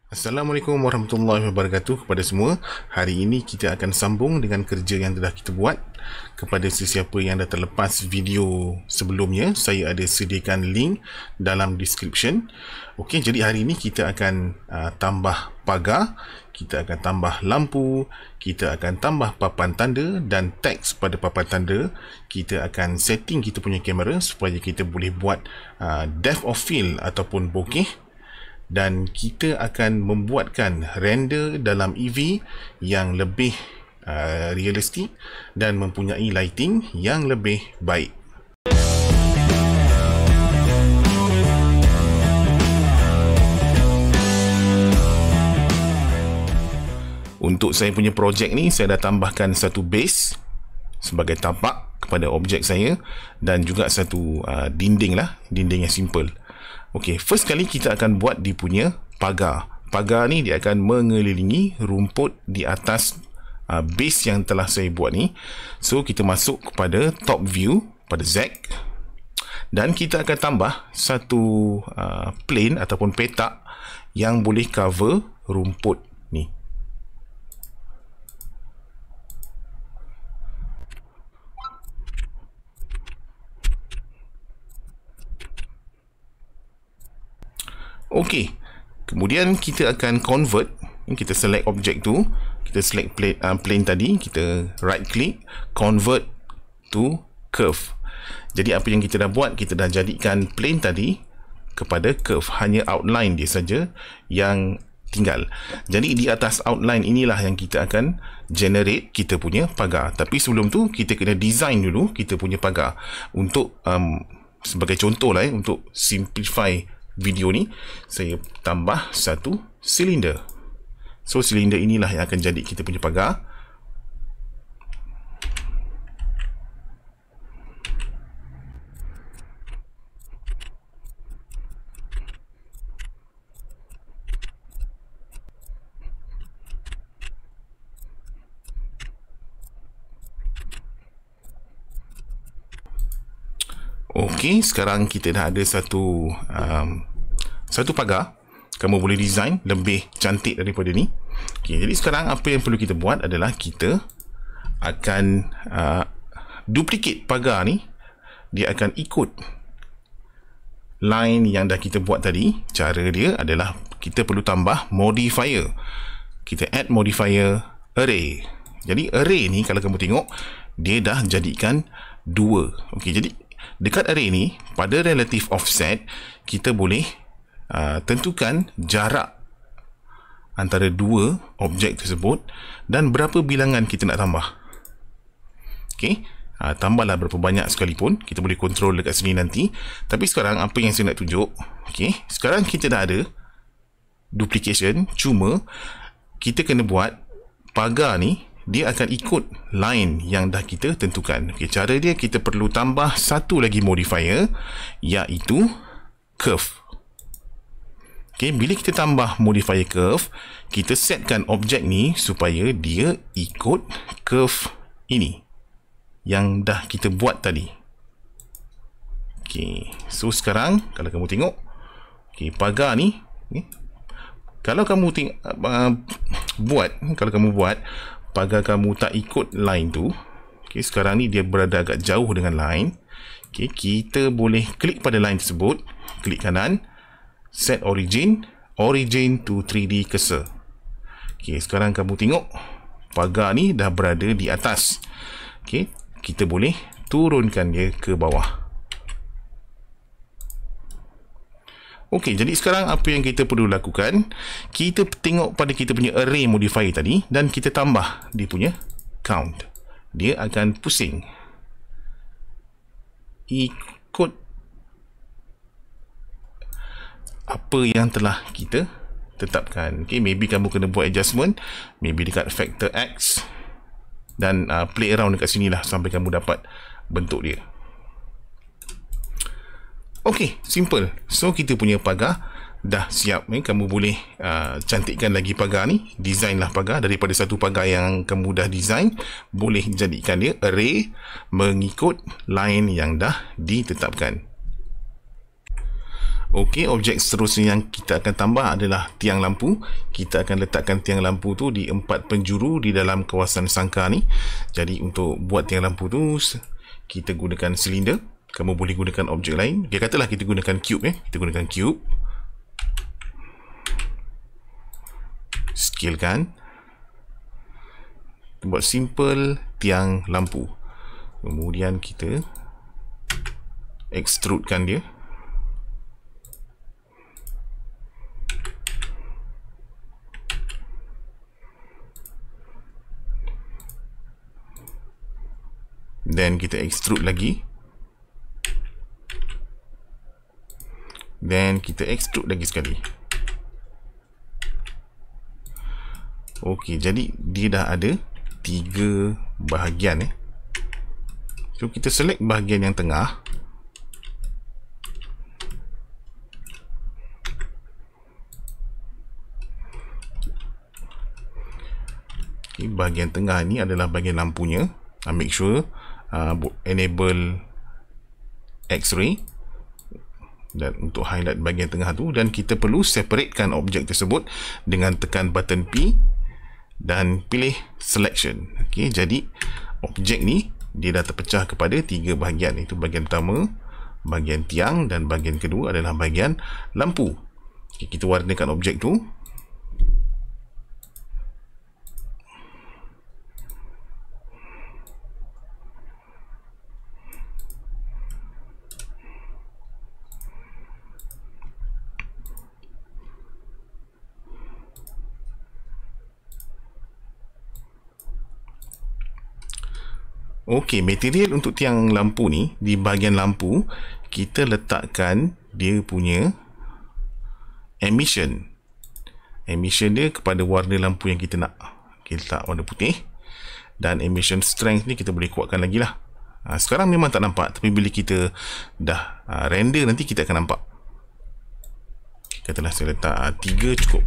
Assalamualaikum warahmatullahi wabarakatuh kepada semua. Hari ini kita akan sambung dengan kerja yang telah kita buat. Kepada sesiapa yang dah terlepas video sebelumnya, saya ada sediakan link dalam description. Okey, jadi hari ini kita akan tambah pagar, kita akan tambah lampu, kita akan tambah papan tanda dan teks pada papan tanda. Kita akan setting kita punya kamera supaya kita boleh buat depth of field ataupun bokeh. Dan kita akan membuatkan render dalam EV yang lebih realistik dan mempunyai lighting yang lebih baik. Untuk saya punya projek ni, saya dah tambahkan satu base sebagai tapak kepada objek saya dan juga satu dinding yang simple. Okey, first kali kita akan buat dia punya pagar. Pagar ni dia akan mengelilingi rumput di atas base yang telah saya buat ni. So kita masuk kepada top view pada Z dan kita akan tambah satu plane ataupun petak yang boleh cover rumput ni. Okey, kemudian kita akan convert. Kita select objek tu, kita select plane tadi, kita right click, convert to curve. Jadi apa yang kita dah buat, kita dah jadikan plane tadi kepada curve, hanya outline dia saja yang tinggal. Jadi di atas outline inilah yang kita akan generate kita punya pagar. Tapi sebelum tu kita kena design dulu kita punya pagar. Untuk sebagai contoh lah, untuk simplify video ni, saya tambah satu silinder. So silinder inilah yang akan jadi kita punya pagar. Okey, sekarang kita dah ada satu pagar. Kamu boleh design lebih cantik daripada ni. Okey, jadi sekarang apa yang perlu kita buat adalah kita akan duplicate pagar ni. Dia akan ikut line yang dah kita buat tadi. Cara dia adalah kita perlu tambah modifier. Kita add modifier array. Jadi array ni kalau kamu tengok, dia dah jadikan 2. Okey, jadi dekat array ni, pada relative offset, kita boleh tentukan jarak antara dua objek tersebut dan berapa bilangan kita nak tambah. Okey, tambahlah berapa banyak sekalipun, kita boleh control dekat sini nanti. Tapi sekarang apa yang saya nak tunjuk, okey, sekarang kita dah ada duplication, cuma kita kena buat pagar ni dia akan ikut line yang dah kita tentukan. Okey, cara dia kita perlu tambah satu lagi modifier, iaitu curve. Okey, bila kita tambah modifier curve, kita setkan objek ni supaya dia ikut curve ini yang dah kita buat tadi. Okey, so sekarang kalau kamu tengok, okey, pagar ni, kalau kamu buat pagar kamu tak ikut line tu, okey, sekarang ni dia berada agak jauh dengan line. Okey, kita boleh klik pada line tersebut, klik kanan, set origin to 3D cursor. Okey, sekarang kamu tengok pagar ni dah berada di atas. Okey, kita boleh turunkan dia ke bawah. Okey, jadi sekarang apa yang kita perlu lakukan, kita tengok pada kita punya array modifier tadi dan kita tambah dia punya count. Dia akan pusing ikut apa yang telah kita tetapkan. Okey, maybe kamu kena buat adjustment, maybe dekat factor X, dan play around dekat sini lah sampai kamu dapat bentuk dia. Okey, simple. So kita punya pagar dah siap. Kamu boleh cantikkan lagi pagar ni. Designlah pagar daripada satu pagar yang kamu dah design. Boleh jadikan dia array mengikut line yang dah ditetapkan. Okey, objek seterusnya yang kita akan tambah adalah tiang lampu. Kita akan letakkan tiang lampu tu di 4 penjuru di dalam kawasan sangka ni. Jadi untuk buat tiang lampu tu kita gunakan silinder. Kamu boleh gunakan objek lain. Dia katalah kita gunakan cube Kita gunakan cube. Scalekan. Buat simple tiang lampu. Kemudian kita extrudekan dia. Dan kita extrude lagi. Dan kita extrude lagi sekali. Okey, jadi dia dah ada 3 bahagian So kita select bahagian yang tengah. Okay, bahagian tengah ni adalah bahagian lampunya. Make sure enable X-ray dan untuk highlight bahagian tengah tu, dan kita perlu separatekan objek tersebut dengan tekan button P dan pilih selection. Okey, jadi objek ni dia dah terpecah kepada 3 bahagian. Itu bahagian pertama, bahagian tiang, dan bahagian kedua adalah bahagian lampu. Okay, kita warnakan objek tu. Okey, material untuk tiang lampu ni, di bahagian lampu kita letakkan dia punya emission. Emission dia kepada warna lampu yang kita nak. Kita letak warna putih. Dan emission strength ni kita boleh kuatkan lagi lah. Sekarang memang tak nampak, tapi bila kita dah render nanti kita akan nampak. Katalah saya letak 3 cukup.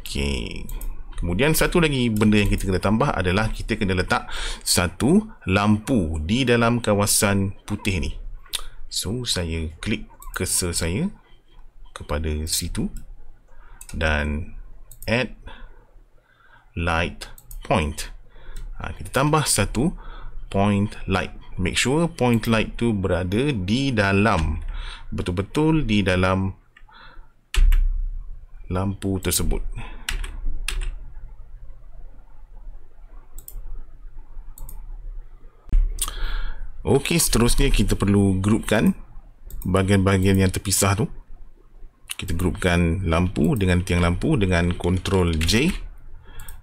Okey. Kemudian satu lagi benda yang kita kena tambah adalah kita kena letak satu lampu di dalam kawasan putih ni. So saya klik cursor saya kepada situ dan add light point. Kita tambah satu point light. Make sure point light tu berada di dalam, betul-betul di dalam lampu tersebut. Okey, seterusnya kita perlu groupkan bahagian-bahagian yang terpisah tu. Kita groupkan lampu dengan tiang lampu dengan Ctrl J.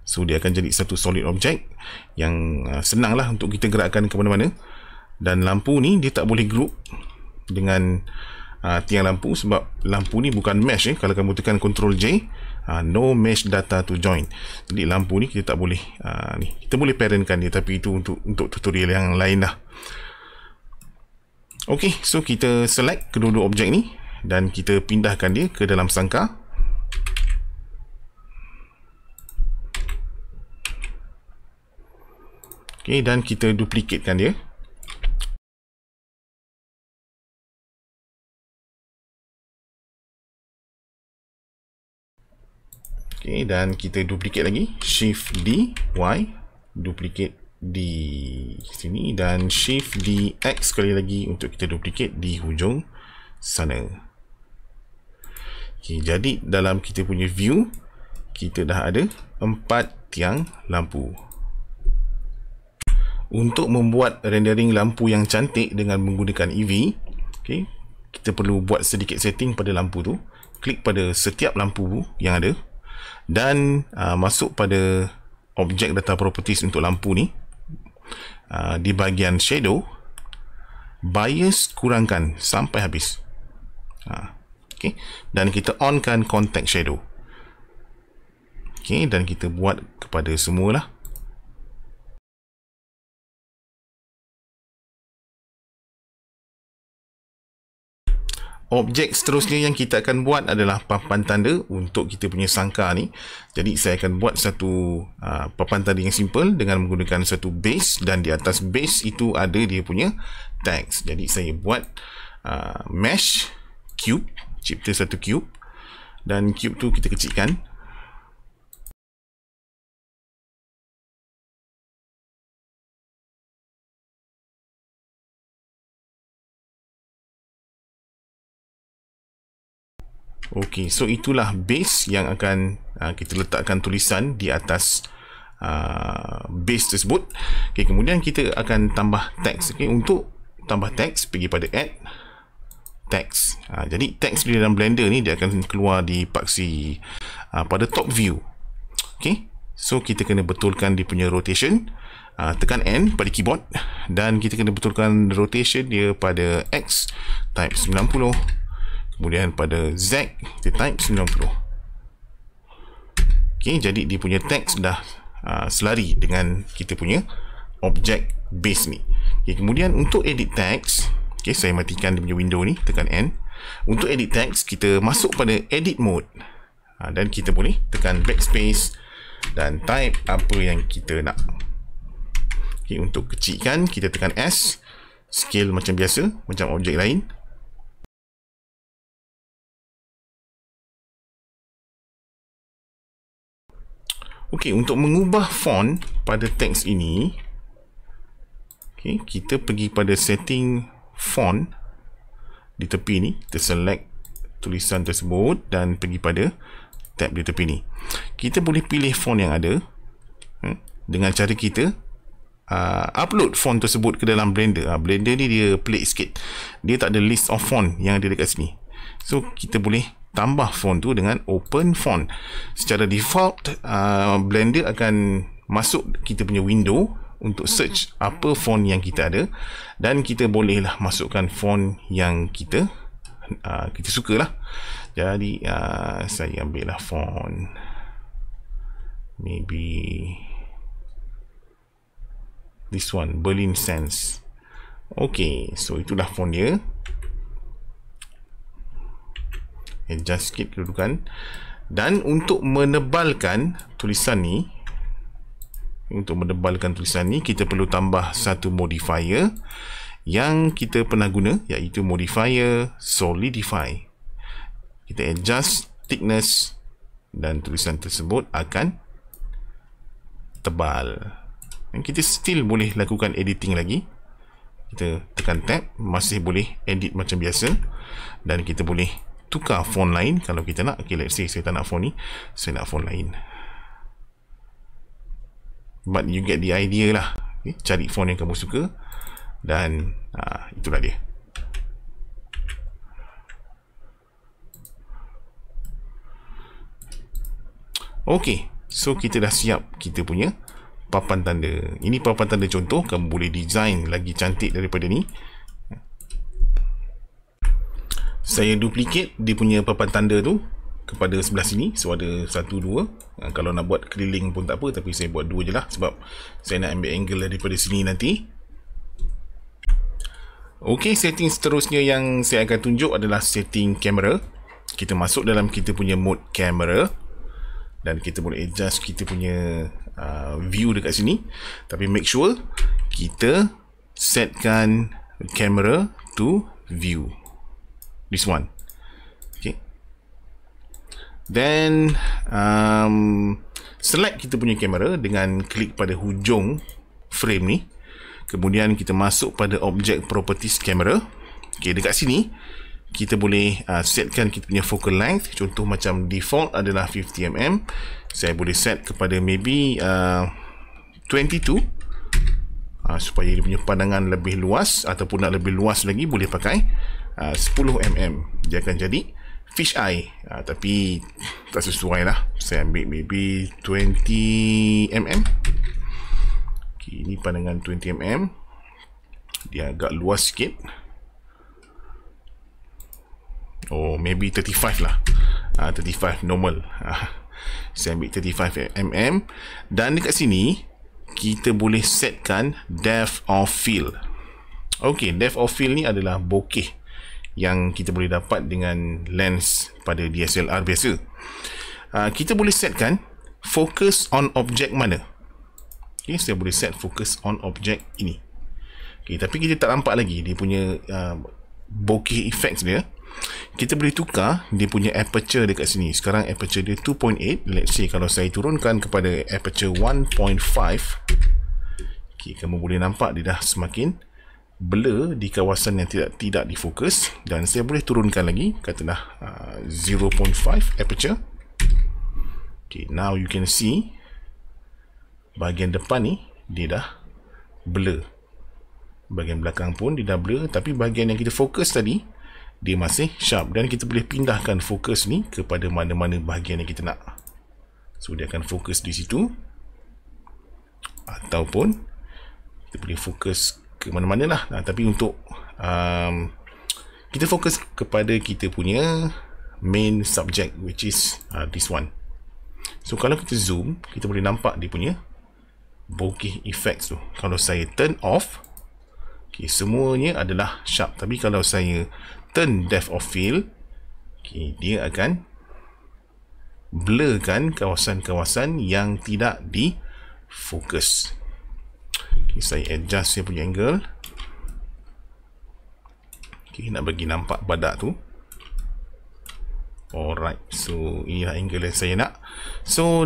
So dia akan jadi satu solid object yang senang lah untuk kita gerakkan ke mana-mana. Dan lampu ni dia tak boleh group dengan tiang lampu sebab lampu ni bukan mesh. Kalau kamu tekan Ctrl J, no mesh data to join. Jadi lampu ni kita tak boleh ni. Kita boleh parentkan dia, tapi itu untuk tutorial yang lain lah. Okey, so kita select kedua-dua objek ni dan kita pindahkan dia ke dalam sangka. Okey, dan kita duplikatekan dia. Okey, dan kita duplicate lagi. Shift D, Y, duplicate di sini, dan Shift D, X sekali lagi untuk kita duplicate di hujung sana. Okey, jadi dalam kita punya view, kita dah ada 4 tiang lampu. Untuk membuat rendering lampu yang cantik dengan menggunakan EV, okey, kita perlu buat sedikit setting pada lampu tu. Klik pada setiap lampu yang ada dan masuk pada objek data properties untuk lampu ni. Di bahagian shadow, bias kurangkan sampai habis. Okay. Dan kita onkan contact shadow. Okay, dan kita buat kepada semualah. Objek seterusnya yang kita akan buat adalah papan tanda untuk kita punya sangka ni. Jadi saya akan buat satu papan tanda yang simple dengan menggunakan satu base, dan di atas base itu ada dia punya tags. Jadi saya buat mesh cube cipta satu cube, dan cube tu kita kecilkan. Okey, so itulah base yang akan kita letakkan tulisan di atas base tersebut. Okey, kemudian kita akan tambah teks. Okey, untuk tambah teks, pergi pada add teks. Jadi teks di dalam Blender ni dia akan keluar di paksi pada top view. Okey, so kita kena betulkan dia punya rotation. Tekan N pada keyboard, dan kita kena betulkan rotation dia pada X type 90. Kemudian pada Z kita type 90. Okey, jadi dia punya teks dah selari dengan kita punya objek base ni. Okey, kemudian untuk edit teks, okey, saya matikan dia punya window ni, tekan N. Untuk edit teks, kita masuk pada edit mode. Dan kita boleh tekan backspace dan type apa yang kita nak. Okey, untuk kecilkan kita tekan S, scale macam biasa, macam objek lain. Okey, untuk mengubah font pada teks ini, okey, kita pergi pada setting font di tepi ni, kita select tulisan tersebut dan pergi pada tab di tepi ni. Kita boleh pilih font yang ada dengan cara kita upload font tersebut ke dalam Blender. Blender ni dia pelik sikit, dia tak ada list of font yang ada dekat sini. So kita boleh tambah font tu dengan open font. Secara default Blender akan masuk kita punya window untuk search apa font yang kita ada, dan kita bolehlah masukkan font yang kita suka lah. Jadi saya ambil lah font maybe this one, Berlin Sans. Okay, so itulah font dia. Adjust sikit kedudukan. Dan untuk menebalkan tulisan ni, kita perlu tambah satu modifier yang kita pernah guna, iaitu modifier solidify. Kita adjust thickness dan tulisan tersebut akan tebal. Dan kita still boleh lakukan editing lagi. Kita tekan tab, masih boleh edit macam biasa, dan kita boleh tukar font lain kalau kita nak. Okay, let's say saya tak nak font ni, saya nak font lain. But you get the idea lah. Okay, cari font yang kamu suka, dan itulah dia. Okay, so kita dah siap kita punya papan tanda. Ini papan tanda contoh, kamu boleh design lagi cantik daripada ni. Saya duplicate dia punya papan tanda tu kepada sebelah sini. So ada 1, 2. Kalau nak buat keliling pun tak apa, tapi saya buat 2 je lah, sebab saya nak ambil angle daripada sini nanti. Ok, setting seterusnya yang saya akan tunjuk adalah setting kamera. Kita masuk dalam kita punya mode kamera, dan kita boleh adjust kita punya view dekat sini. Tapi make sure kita setkan kamera to view, this one. Okay, then select kita punya kamera dengan klik pada hujung frame ni. Kemudian kita masuk pada object properties camera. Okay, dekat sini kita boleh setkan kita punya focal length. Contoh macam default adalah 50mm. Saya boleh set kepada maybe 22 supaya dia punya pandangan lebih luas, ataupun nak lebih luas lagi boleh pakai 10mm. Dia akan jadi fish eye, tapi tak sesuai lah. Saya ambil maybe 20mm. Okay, ini pandangan 20mm, dia agak luas sikit. Oh, maybe 35 lah. 35 normal. Saya ambil 35mm. Dan dekat sini kita boleh setkan depth of field. Ok, depth of field ni adalah bokeh yang kita boleh dapat dengan lens pada DSLR biasa. Kita boleh setkan focus on object mana. Ok, saya boleh set focus on object ini. Ok, tapi kita tak nampak lagi dia punya bokeh effects dia. kita boleh tukar dia punya aperture dekat sini. Sekarang aperture dia 2.8. Let's say kalau saya turunkan kepada aperture 1.5, okay, kamu boleh nampak dia dah semakin blur di kawasan yang tidak difokus. Dan saya boleh turunkan lagi, katalah 0.5 aperture. Okay, now you can see bahagian depan ni dia dah blur, bahagian belakang pun dia dah blur, tapi bahagian yang kita fokus tadi dia masih sharp. Dan kita boleh pindahkan fokus ni kepada mana-mana bahagian yang kita nak. So dia akan fokus di situ, ataupun kita boleh fokus ke mana-mana lah. Tapi untuk kita fokus kepada kita punya main subject, which is this one. So kalau kita zoom, kita boleh nampak dia punya bokeh effects tu. Kalau saya turn off, okay, semuanya adalah sharp. Tapi kalau saya turn depth of field, okay, dia akan blurkan kawasan-kawasan yang tidak difokus. Okay, saya adjust saya punya angle. Okay, nak bagi nampak badak tu. Alright, so inilah angle yang saya nak. So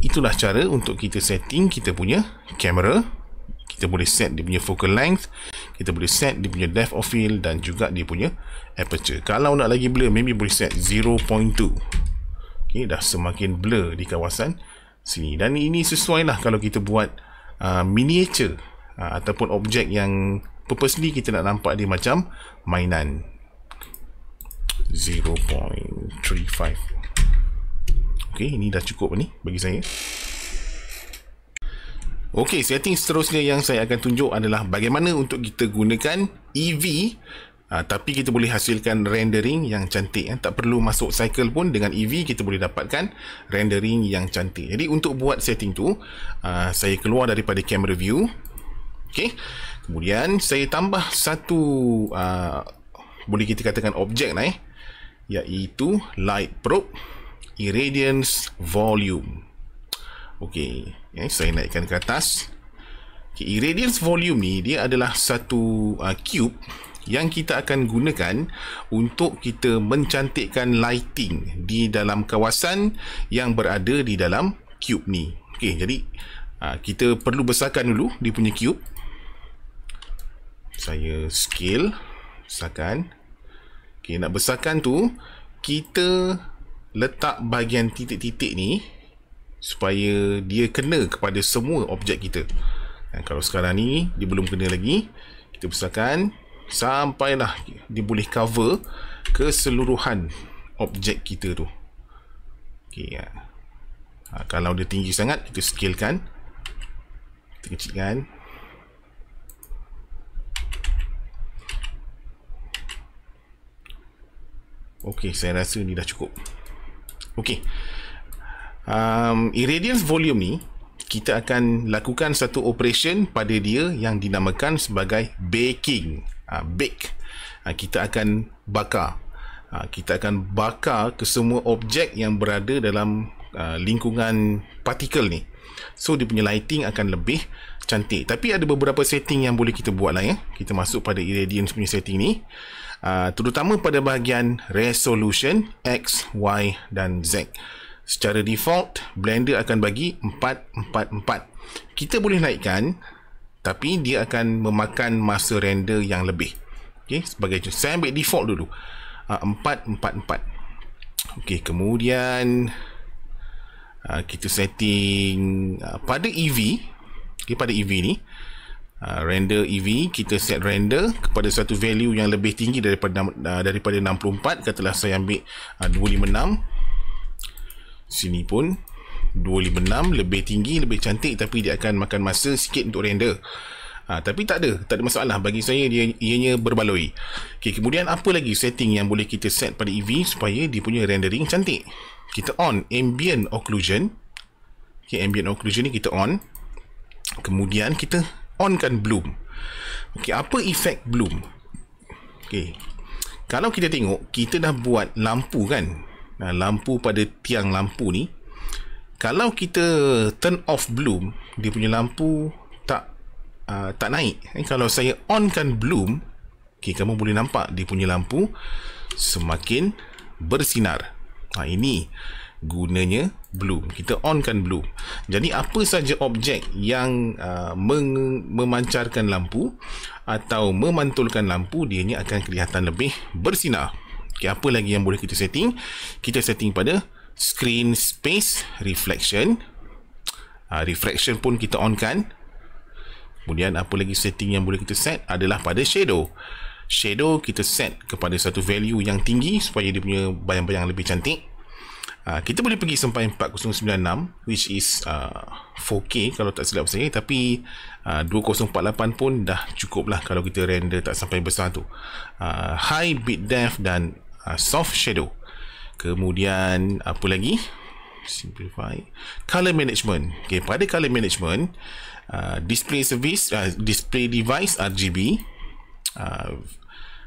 itulah cara untuk kita setting kita punya kamera. Kita boleh set dia punya focal length, kita boleh set dia punya depth of field, dan juga dia punya aperture. Kalau nak lagi blur, maybe boleh set 0.2. Okay, dah semakin blur di kawasan sini. Dan ini sesuai lah kalau kita buat miniature ataupun objek yang purposely kita nak nampak dia macam mainan. 0.35. Okay, ini dah cukup ni bagi saya. Okay, setting seterusnya yang saya akan tunjuk adalah bagaimana untuk kita gunakan EV, tapi kita boleh hasilkan rendering yang cantik. Tak perlu masuk cycle pun, dengan EV kita boleh dapatkan rendering yang cantik. Jadi untuk buat setting tu, saya keluar daripada camera view. Okay, kemudian saya tambah satu boleh kita katakan objek lah, iaitu light probe irradiance volume. Okey, saya naikkan ke atas. Okay, irradiance volume ni dia adalah satu cube yang kita akan gunakan untuk kita mencantikkan lighting di dalam kawasan yang berada di dalam cube ni. Okey, jadi kita perlu besarkan dulu dia punya cube. Saya scale, besarkan. Okey, nak besarkan tu kita letak bahagian titik-titik ni supaya dia kena kepada semua objek kita. Dan kalau sekarang ni dia belum kena lagi, kita besarkan sampailah dia boleh cover keseluruhan objek kita tu. Okay, kalau dia tinggi sangat, kita scalekan, kita kecilkan. Okey, saya rasa ni dah cukup. Okey, irradiance volume ni kita akan lakukan satu operation pada dia yang dinamakan sebagai baking. Bake. Kita akan bakar. Kita akan bakar ke semua objek yang berada dalam lingkungan partikel ni. So dia punya lighting akan lebih cantik. Tapi ada beberapa setting yang boleh kita buat lah ya. Kita masuk pada irradiance punya setting ni. Terutama pada bahagian resolution X, Y dan Z. Secara default Blender akan bagi 444. Kita boleh naikkan, tapi dia akan memakan masa render yang lebih. Okey, sebagai contoh saya ambil default dulu 444. Okey, kemudian kita setting pada EV. Okey, pada EV ni render EV, kita set render kepada satu value yang lebih tinggi daripada 64. Katalah saya ambil 256. Sini pun 256, lebih tinggi, lebih cantik, tapi dia akan makan masa sikit untuk render. Tapi tak ada masalah bagi saya, ianya berbaloi. Okay, kemudian apa lagi setting yang boleh kita set pada EV supaya dia punya rendering cantik? Kita on ambient occlusion. Okay, ambient occlusion ni kita on. Kemudian kita onkan bloom. Okay, apa efek bloom? Okay, kalau kita tengok, kita dah buat lampu kan, lampu pada tiang lampu ni. Kalau kita turn off bloom, dia punya lampu tak naik. Kalau saya onkan bloom, okay, kamu boleh nampak dia punya lampu semakin bersinar. Ini gunanya bloom. Kita onkan bloom. Jadi apa saja objek yang memancarkan lampu atau memantulkan lampu, dia ni akan kelihatan lebih bersinar. Apa lagi yang boleh kita setting? Kita setting pada screen space reflection. Refraction pun kita onkan. Kemudian apa lagi setting yang boleh kita set adalah pada shadow. Shadow kita set kepada satu value yang tinggi supaya dia punya bayang-bayang lebih cantik. Kita boleh pergi sampai 4096, which is 4K kalau tak silap saya, tapi 2048 pun dah cukup lah kalau kita render tak sampai besar tu. High bit depth dan soft shadow. Kemudian apa lagi? Simplify. Color management. Okay, pada color management, display service, display device RGB,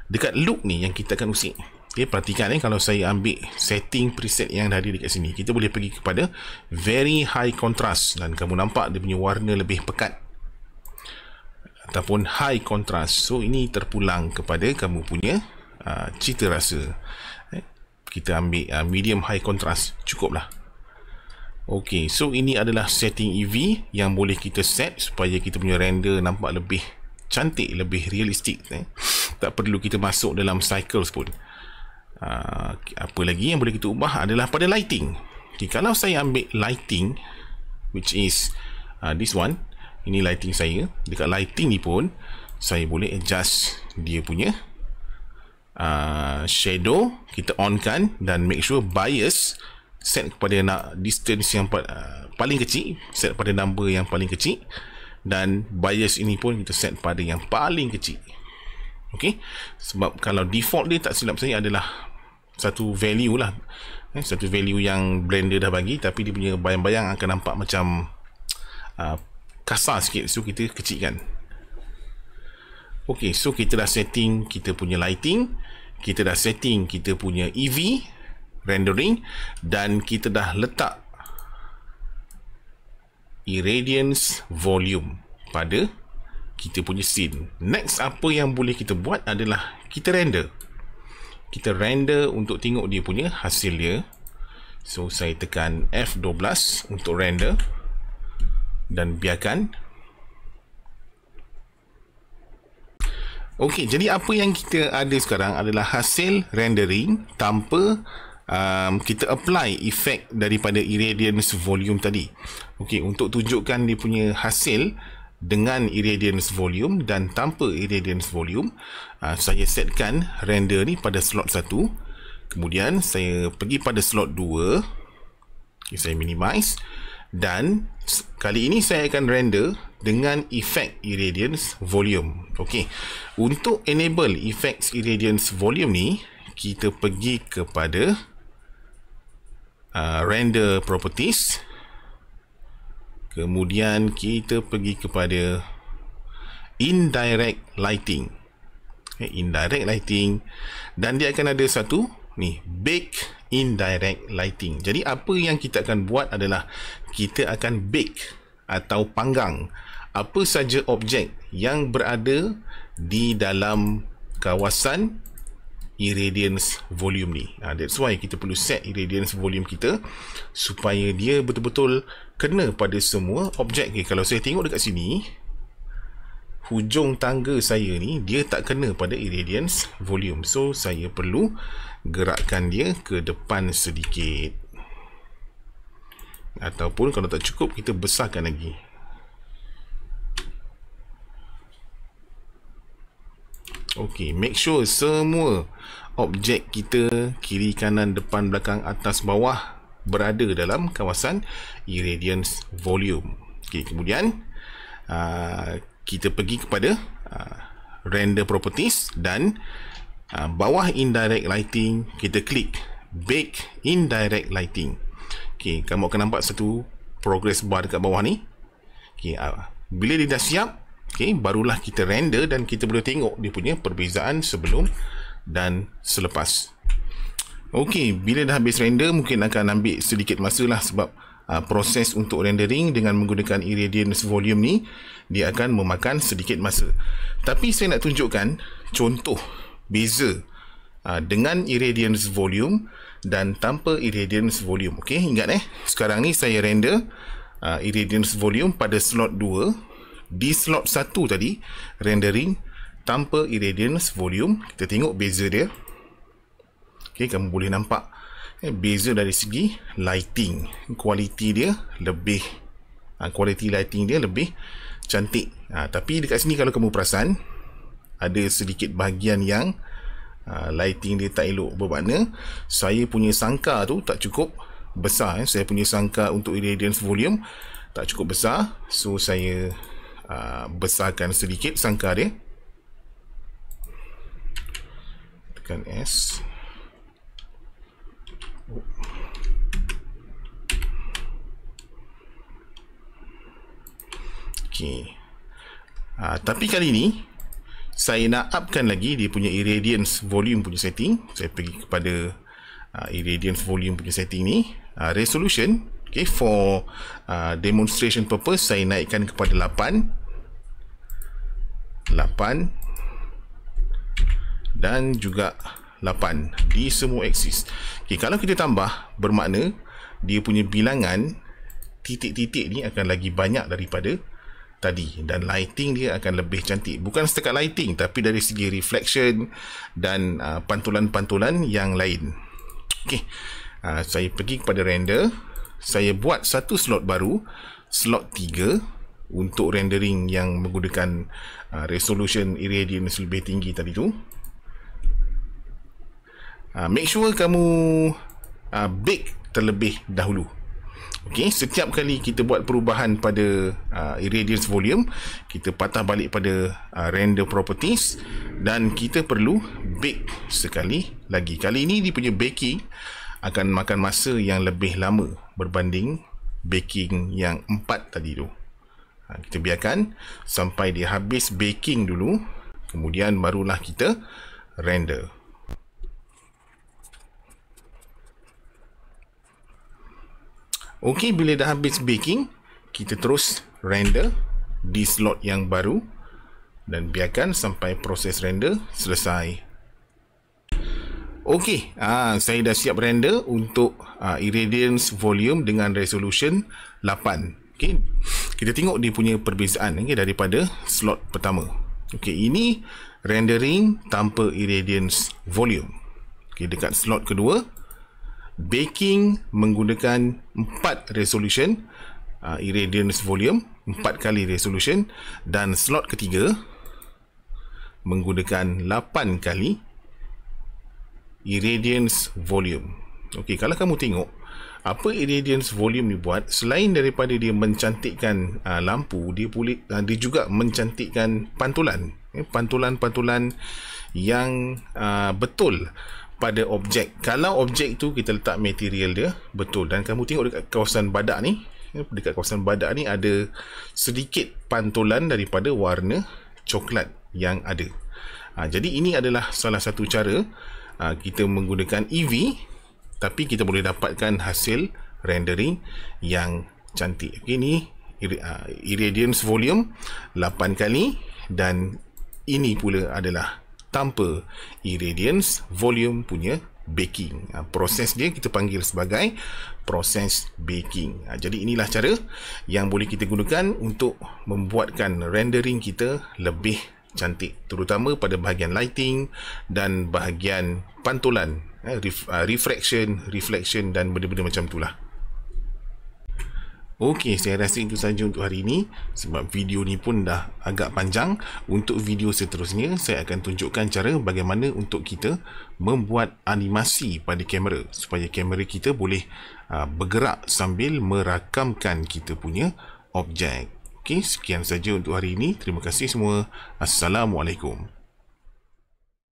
dekat look ni yang kita akan usik. Okay, perhatikan kalau saya ambil setting preset yang ada dekat sini, kita boleh pergi kepada very high contrast dan kamu nampak dia punya warna lebih pekat ataupun high contrast. So ini terpulang kepada kamu punya cita rasa. Kita ambil medium high contrast, cukup lah. Ok, so ini adalah setting EV yang boleh kita set supaya kita punya render nampak lebih cantik, lebih realistik. Tak perlu kita masuk dalam cycles pun. Apa lagi yang boleh kita ubah adalah pada lighting. Okay, kalau saya ambil lighting, which is this one, ini lighting saya. Dekat lighting ni pun saya boleh adjust dia punya shadow. Kita onkan dan make sure bias set kepada distance yang paling kecil, set pada number yang paling kecil, dan bias ini pun kita set pada yang paling kecil. Ok, sebab kalau default dia tak silap saya adalah satu value lah, satu value yang blender dah bagi, tapi dia punya bayang-bayang akan nampak macam kasar sikit, so kita kecilkan. Ok, so kita dah setting kita punya lighting, kita dah setting kita punya EV rendering, dan kita dah letak irradiance volume pada kita punya scene. Next, apa yang boleh kita buat adalah kita render. Kita render untuk tengok dia punya hasil dia. So saya tekan F12 untuk render dan biarkan. Ok, jadi apa yang kita ada sekarang adalah hasil rendering tanpa kita apply efek daripada irradiance volume tadi. Ok, untuk tunjukkan dia punya hasil dengan irradiance volume dan tanpa irradiance volume, saya setkan render ni pada slot 1. Kemudian saya pergi pada slot 2. Okay, saya minimize, dan kali ini saya akan render dengan efek irradiance volume. Ok, untuk enable efek irradiance volume ni, kita pergi kepada render properties. Kemudian kita pergi kepada indirect lighting. Indirect lighting, dan dia akan ada satu ni, bake indirect lighting. Jadi apa yang kita akan buat adalah kita akan bake atau panggang apa saja objek yang berada di dalam kawasan irradiance volume ni. That's why kita perlu set irradiance volume kita supaya dia betul-betul kena pada semua objek. Okay, kalau saya tengok dekat sini, hujung tangga saya ni dia tak kena pada irradiance volume. So saya perlu gerakkan dia ke depan sedikit, ataupun kalau tak cukup kita besarkan lagi. Ok, make sure semua objek kita, kiri, kanan, depan, belakang, atas, bawah, berada dalam kawasan irradiance volume. Ok, kemudian kita pergi kepada render properties, dan bawah indirect lighting kita klik bake indirect lighting. Ok, kamu akan nampak satu progress bar dekat bawah ni. Ok, bila dia dah siap, okay, barulah kita render dan kita boleh tengok dia punya perbezaan sebelum dan selepas. Ok, bila dah habis render mungkin akan ambil sedikit masa lah, sebab proses untuk rendering dengan menggunakan irradiance volume ni dia akan memakan sedikit masa. Tapi saya nak tunjukkan contoh beza dengan irradiance volume dan tanpa irradiance volume. Okey, ingat sekarang ni saya render irradiance volume pada slot 2. Di slot 1 tadi rendering tanpa irradiance volume. Kita tengok beza dia. Okey, kamu boleh nampak beza dari segi lighting. Kualiti dia lebih quality lighting dia lebih cantik. Tapi dekat sini kalau kamu perasan, ada sedikit bahagian yang lighting dia tak elok. Bermakna saya punya sangka tu tak cukup besar. Saya punya sangka untuk irradiance volume tak cukup besar. So saya besarkan sedikit sangka dia. Tekan S. Okey. Tapi kali ni saya nak upkan lagi dia punya irradiance volume punya setting. Saya pergi kepada irradiance volume punya setting ni. Resolution, okay, for demonstration purpose saya naikkan kepada 8 dan juga 8 di semua aksis. Okay, kalau kita tambah, bermakna dia punya bilangan titik-titik ni akan lagi banyak daripada tadi, dan lighting dia akan lebih cantik. Bukan setakat lighting, tapi dari segi reflection dan pantulan-pantulan yang lain. Okey, saya pergi kepada render. Saya buat satu slot baru, slot 3, untuk rendering yang menggunakan resolution irradiance lebih tinggi tadi tu. Make sure kamu bake terlebih dahulu. Okey, setiap kali kita buat perubahan pada irradiance volume, kita patah balik pada render properties dan kita perlu bake sekali lagi. Kali ini dia punya baking akan makan masa yang lebih lama berbanding baking yang 4 tadi tu. Kita biarkan sampai dia habis baking dulu, kemudian barulah kita render. Okey, bila dah habis baking, kita terus render di slot yang baru dan biarkan sampai proses render selesai. Okey, saya dah siap render untuk irradiance volume dengan resolution 8. Okey, kita tengok dia punya perbezaan daripada slot pertama. Okey, ini rendering tanpa irradiance volume. Okey, dekat slot kedua, baking menggunakan 4 resolution irradiance volume, 4 kali resolution, dan slot ketiga menggunakan 8 kali irradiance volume. Okey, kalau kamu tengok apa irradiance volume ni buat, selain daripada dia mencantikkan lampu, dia juga mencantikkan pantulan, pantulan-pantulan yang betul pada objek. Kalau objek tu kita letak material dia betul, dan kamu tengok dekat kawasan badak ni, ada sedikit pantulan daripada warna coklat yang ada. Jadi ini adalah salah satu cara kita menggunakan EV, tapi kita boleh dapatkan hasil rendering yang cantik. Okay, ini irradiance volume 8 kali, dan ini pula adalah tanpa irradiance volume punya baking. Proses dia kita panggil sebagai proses baking. Jadi inilah cara yang boleh kita gunakan untuk membuatkan rendering kita lebih cantik, terutama pada bahagian lighting dan bahagian pantulan, reflection dan benda-benda macam itulah. Okey, saya rasa itu saja untuk hari ini, sebab video ni pun dah agak panjang. Untuk video seterusnya, saya akan tunjukkan cara bagaimana untuk kita membuat animasi pada kamera, supaya kamera kita boleh bergerak sambil merakamkan kita punya objek. Okey, sekian saja untuk hari ini. Terima kasih semua. Assalamualaikum.